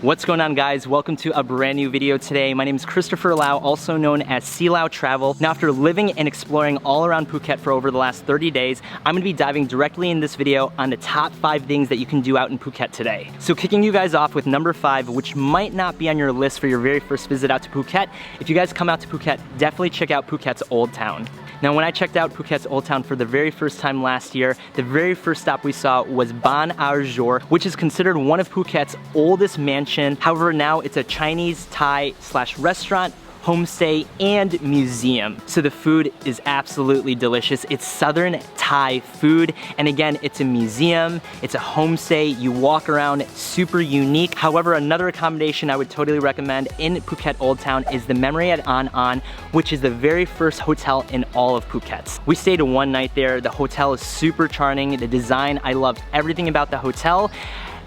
What's going on, guys? Welcome to a brand new video today. My name is Christopher Lau, also known as Sea Lau Travel. Now, after living and exploring all around Phuket for over the last 30 days, I'm gonna be diving directly in this video on the top 5 things that you can do out in Phuket today. So kicking you guys off with number 5, which might not be on your list for your very first visit out to Phuket. If you guys come out to Phuket, definitely check out Phuket's Old Town. Now, when I checked out Phuket's Old Town for the very first time last year, the very first stop we saw was Ban Ar Jor, which is considered one of Phuket's oldest mansions. However, now it's a Chinese Thai / restaurant, homestay, and museum. So the food is absolutely delicious. It's Southern Thai food, and again, it's a museum, it's a homestay, you walk around, super unique. However, another accommodation I would totally recommend in Phuket Old Town is the Memory at An An, which is the very first hotel in all of Phuket. We stayed 1 night there. The hotel is super charming. The design, I loved everything about the hotel.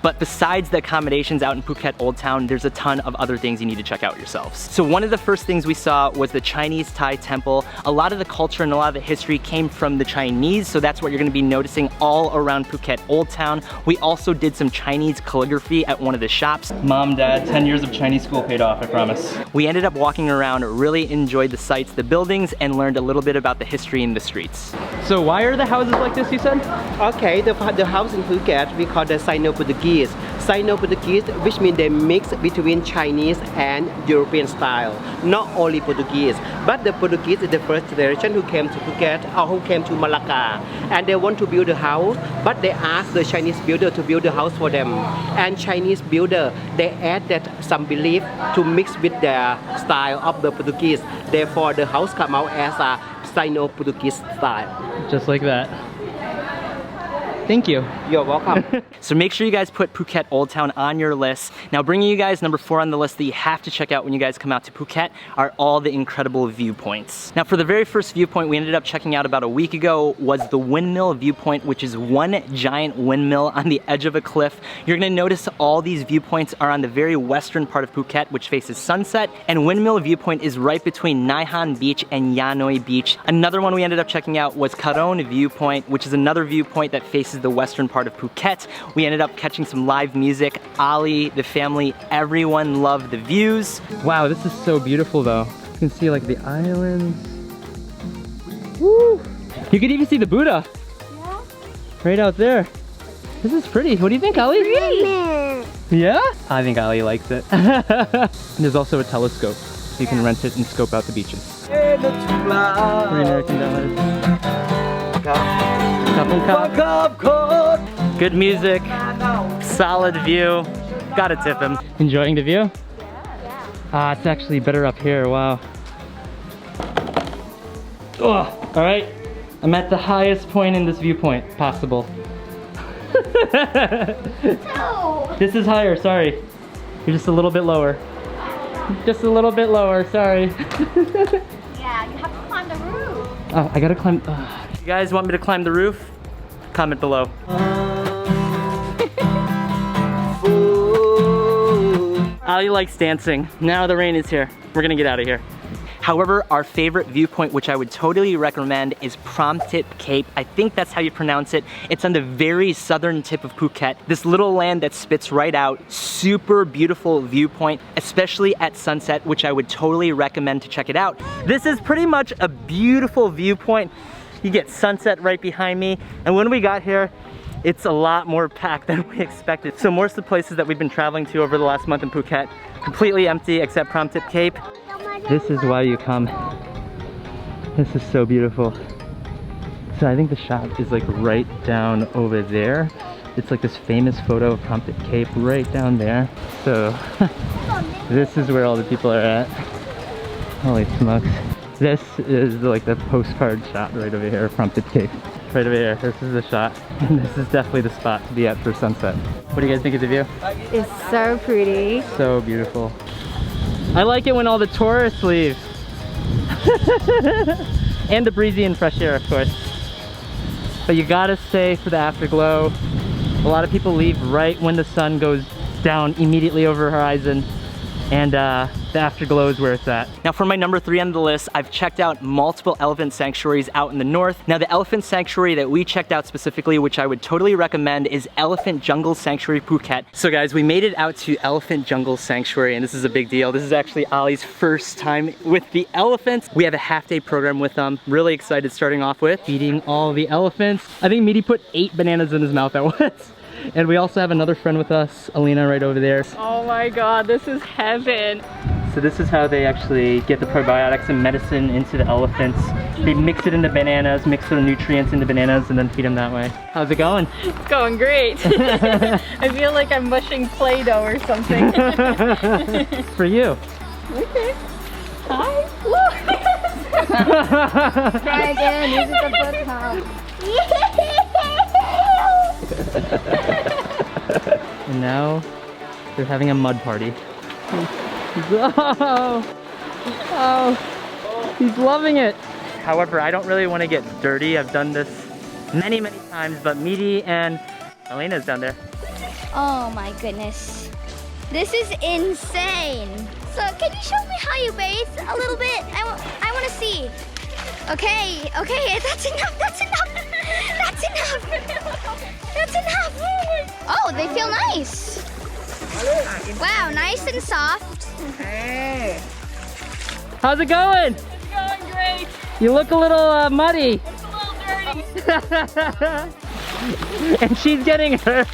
But besides the accommodations out in Phuket Old Town, there's a ton of other things you need to check out yourselves. So one of the first things we saw was the Chinese Thai temple. A lot of the culture and a lot of the history came from the Chinese, so that's what you're gonna be noticing all around Phuket Old Town. We also did some Chinese calligraphy at one of the shops. Mom, Dad, 10 years of Chinese school paid off, I promise. We ended up walking around, really enjoyed the sights, the buildings, and learned a little bit about the history in the streets. So why are the houses like this, you said? Okay, the house in Phuket, we call the Sino-Portuguese. Sino-Portuguese, which means they mix between Chinese and European style. Not only Portuguese, but the Portuguese is the first generation who came to Phuket or who came to Malacca. And they want to build a house, but they ask the Chinese builder to build a house for them. And Chinese builder, they add that some belief to mix with their style of the Portuguese. Therefore, the house come out as a Sino-Portuguese style. Just like that. Thank you. You're welcome. So make sure you guys put Phuket Old Town on your list. Now, bringing you guys number 4 on the list that you have to check out when you guys come out to Phuket are all the incredible viewpoints. Now, for the very first viewpoint we ended up checking out about a week ago was the Windmill Viewpoint, which is one giant windmill on the edge of a cliff. You're gonna notice all these viewpoints are on the very western part of Phuket, which faces sunset, and Windmill Viewpoint is right between Nai Han Beach and Yanoi Beach. Another one we ended up checking out was Karon Viewpoint, which is another viewpoint that faces the western part of Phuket. We ended up catching some live music. Ali, the family, everyone loved the views. Wow, this is so beautiful though. You can see like the islands. Woo! You could even see the Buddha. Yeah. Right out there. This is pretty. What do you think, Ali? Pretty. Yeah? I think Ali likes it. And there's also a telescope, so you can rent it and scope out the beaches. 3 American dollars. Good music, solid view. Gotta tip him. Enjoying the view? Yeah. Ah, it's actually better up here, wow. Oh, all right. I'm at the highest point in this viewpoint possible. No. This is higher, sorry. You're just a little bit lower. Just a little bit lower, sorry. Yeah, you have to climb the roof. Oh, I gotta climb. If you guys want me to climb the roof, comment below. Ali likes dancing. Now the rain is here. We're gonna get out of here. However, our favorite viewpoint, which I would totally recommend, is Prom Tip Cape. I think that's how you pronounce it. It's on the very southern tip of Phuket. This little land that spits right out. Super beautiful viewpoint, especially at sunset, which I would totally recommend to check it out. This is pretty much a beautiful viewpoint. You get sunset right behind me. And when we got here, it's a lot more packed than we expected. So most of the places that we've been traveling to over the last month in Phuket, completely empty except Prom Tip Cape. This is why you come. This is so beautiful. So I think the shop is like right down over there. It's like this famous photo of Prom Tip Cape right down there. So this is where all the people are at. Holy smokes. This is like the postcard shot right over here, Prom Tip Cape. Right over here, this is the shot. And this is definitely the spot to be at for sunset. What do you guys think of the view? It's so pretty. So beautiful. I like it when all the tourists leave. And the breezy and fresh air, of course. But you gotta stay for the afterglow. A lot of people leave right when the sun goes down immediately over horizon. And the afterglow is where it's at. Now for my number 3 on the list, I've checked out multiple elephant sanctuaries out in the north. Now the elephant sanctuary that we checked out specifically, which I would totally recommend, is Elephant Jungle Sanctuary Phuket. So guys, we made it out to Elephant Jungle Sanctuary, and this is a big deal. This is actually Ali's first time with the elephants. We have a half-day program with them. Really excited starting off with feeding all the elephants. I think Midi put 8 bananas in his mouth at once. And we also have another friend with us, Alina, right over there. Oh my god, this is heaven. So this is how they actually get the probiotics and medicine into the elephants. They mix it into bananas, mix the nutrients into bananas, and then feed them that way. How's it going? It's going great. I feel like I'm mushing Play-Doh or something. For you. Okay. Hi. Try again. This is the first time. And now they're having a mud party. Oh, he's loving it. However, I don't really want to get dirty. I've done this many times, but Midi and Elena's down there. Oh my goodness. This is insane. So can you show me how you bathe a little bit? I want to see. Okay, that's enough, that's enough. That's enough. That's enough. Oh, they feel nice. Wow, nice and soft. Hey. How's it going? It's going great. You look a little muddy. It's a little dirty. And she's getting her.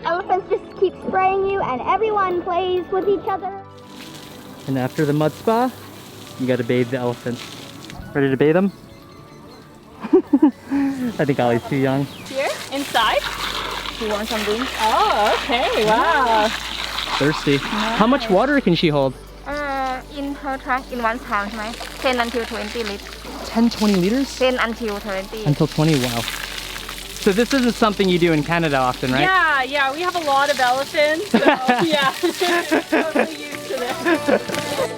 Elephants just keep spraying you and everyone plays with each other. And after the mud spa, you gotta bathe the elephants. Ready to bathe them? I think Ali's too young. Here, inside. You want some green? Oh, okay, wow. Thirsty. How much water can she hold? In her track in one time, right? 10 until 20 liters. 10, 20 liters? 10 until 20. Until 20, wow. So this isn't something you do in Canada often, right? Yeah, we have a lot of elephants, so yeah. Totally used to this.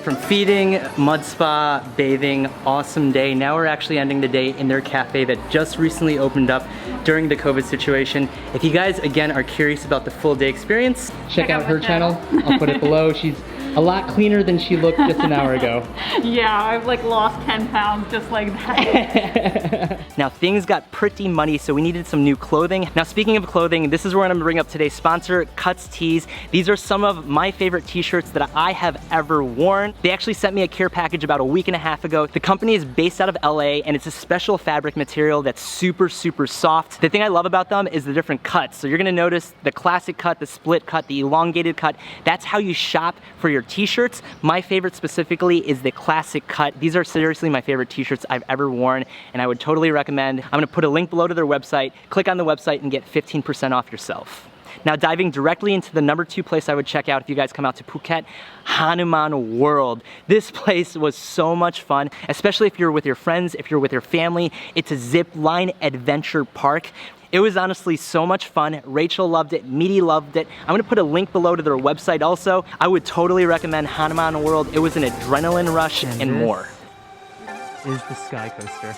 From feeding, mud spa, bathing, awesome day. Now we're actually ending the day in their cafe that just recently opened up during the COVID situation. If you guys, again, are curious about the full day experience, check out her channel. I'll put it below. She's a lot cleaner than she looked just an hour ago. Yeah, I've like lost 10 pounds just like that. Now things got pretty muddy, so we needed some new clothing. Now speaking of clothing, this is where I'm gonna bring up today's sponsor, Cuts Tees. These are some of my favorite t-shirts that I have ever worn. They actually sent me a care package about a week and a half ago. The company is based out of LA, and it's a special fabric material that's super soft. The thing I love about them is the different cuts. So you're gonna notice the classic cut, the split cut, the elongated cut. That's how you shop for your t-shirts. My favorite specifically is the classic cut. These are seriously my favorite t-shirts I've ever worn, and I would totally recommend. I'm gonna put a link below to their website. Click on the website and get 15% off yourself. Now diving directly into the number 2 place I would check out if you guys come out to Phuket, Hanuman World. This place was so much fun, especially if you're with your friends, if you're with your family. It's a zip line adventure park. It was honestly so much fun. Rachel loved it, Midi loved it. I'm gonna put a link below to their website also. I would totally recommend Hanuman World. It was an adrenaline rush and more. Is the sky coaster.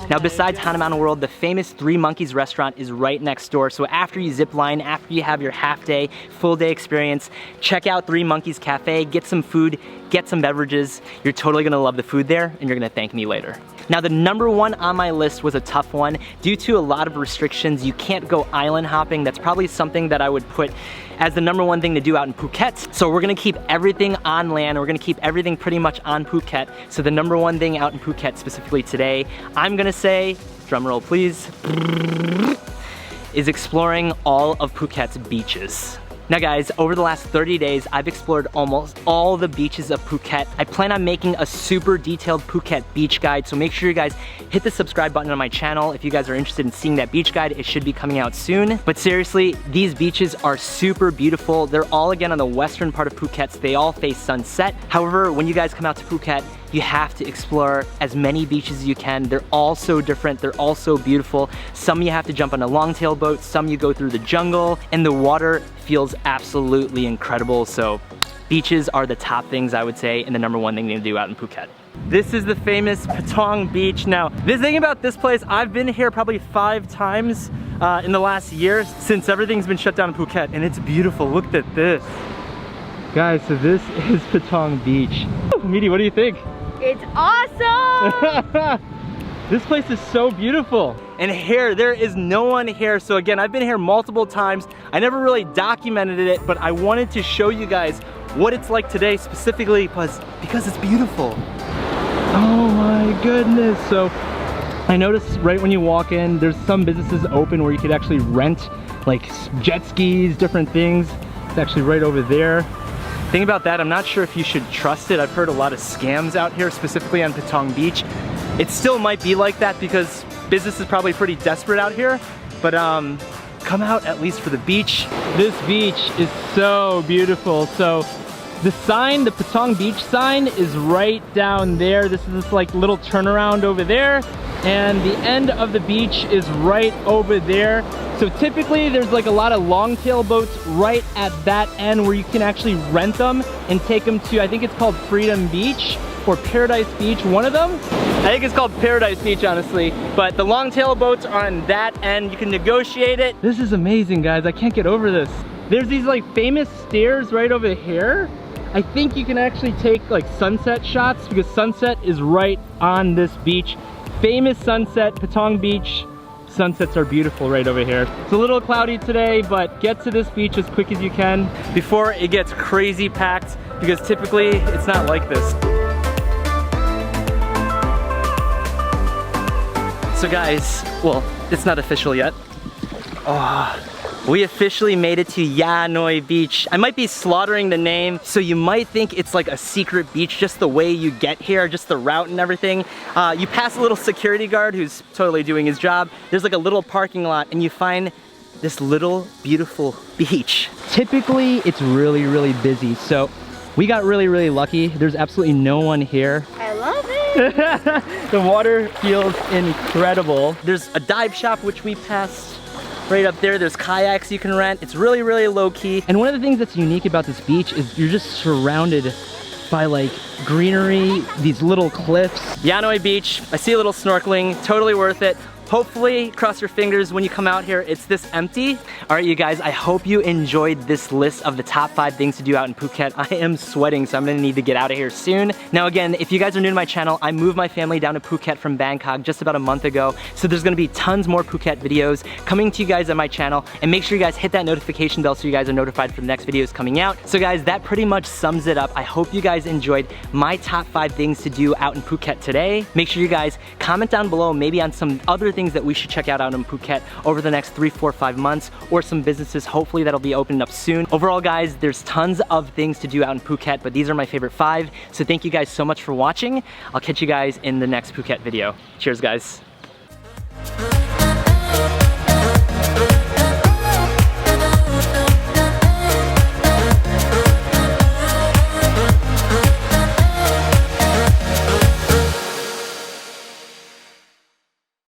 Now besides Hanuman World, the famous Three Monkeys restaurant is right next door. So after you zip line, after you have your half day, full day experience, check out Three Monkeys Cafe, get some food, get some beverages. You're totally gonna love the food there, and you're gonna thank me later. Now the number 1 on my list was a tough one. Due to a lot of restrictions, you can't go island hopping. That's probably something that I would put as the number 1 thing to do out in Phuket. So we're gonna keep everything on land. We're gonna keep everything pretty much on Phuket. So the number 1 thing out in Phuket specifically today, I'm gonna say, drum roll please, is exploring all of Phuket's beaches. Now guys, over the last 30 days, I've explored almost all the beaches of Phuket. I plan on making a super detailed Phuket beach guide, so make sure you guys hit the subscribe button on my channel. If you guys are interested in seeing that beach guide, it should be coming out soon. But seriously, these beaches are super beautiful. They're all again on the western part of Phuket, so they all face sunset. However, when you guys come out to Phuket, you have to explore as many beaches as you can. They're all so different, they're all so beautiful. Some you have to jump on a longtail boat, some you go through the jungle, and the water feels absolutely incredible. So beaches are the top things I would say, and the #1 thing to do out in Phuket. This is the famous Patong Beach. Now, the thing about this place, I've been here probably 5 times in the last year since everything's been shut down in Phuket, and it's beautiful. Look at this. Guys, so this is Patong Beach. Meaty, what do you think? It's awesome! This place is so beautiful. And here, there is no one here. So again, I've been here multiple times. I never really documented it, but I wanted to show you guys what it's like today, specifically because it's beautiful. Oh my goodness. So I noticed right when you walk in, there's some businesses open where you could actually rent like jet skis, different things. It's actually right over there. Thing about that, I'm not sure if you should trust it. I've heard a lot of scams out here, specifically on Patong Beach. It still might be like that because business is probably pretty desperate out here, but come out at least for the beach. This beach is so beautiful. So the sign, the Patong Beach sign, is right down there. This is this like little turnaround over there, and the end of the beach is right over there. So typically there's like a lot of longtail boats right at that end where you can actually rent them and take them to, I think it's called Freedom Beach or Paradise Beach, one of them. I think it's called Paradise Beach, honestly, but the longtail boats are on that end. You can negotiate it. This is amazing, guys. I can't get over this. There's these like famous stairs right over here. I think you can actually take like sunset shots because sunset is right on this beach. Famous sunset, Patong Beach. Sunsets are beautiful right over here. It's a little cloudy today, but get to this beach as quick as you can before it gets crazy packed, because typically it's not like this. So guys, well, it's not official yet. We officially made it to Hanoi Beach. I might be slaughtering the name, so you might think it's like a secret beach, just the way you get here, just the route and everything. You pass a little security guard who's totally doing his job. There's like a little parking lot, and you find this little beautiful beach. Typically, it's really, really busy, so we got really, really lucky. There's absolutely no one here. I love it! The water feels incredible. There's a dive shop, which we passed. Right up there, there's kayaks you can rent. It's really, really low key. And one of the things that's unique about this beach is you're just surrounded by like greenery, these little cliffs. Hanoi Beach, I see a little snorkeling, totally worth it. Hopefully, cross your fingers when you come out here, it's this empty. All right, you guys, I hope you enjoyed this list of the top 5 things to do out in Phuket. I am sweating, so I'm gonna need to get out of here soon. Now again, if you guys are new to my channel, I moved my family down to Phuket from Bangkok just about a month ago. So there's gonna be tons more Phuket videos coming to you guys on my channel. And make sure you guys hit that notification bell so you guys are notified for the next videos coming out. So guys, that pretty much sums it up. I hope you guys enjoyed my top 5 things to do out in Phuket today. Make sure you guys comment down below maybe on some other things that we should check out in Phuket over the next 3, 4, 5 months, or some businesses hopefully that'll be opening up soon. Overall guys, there's tons of things to do out in Phuket, but these are my favorite 5. So thank you guys so much for watching. I'll catch you guys in the next Phuket video. Cheers guys.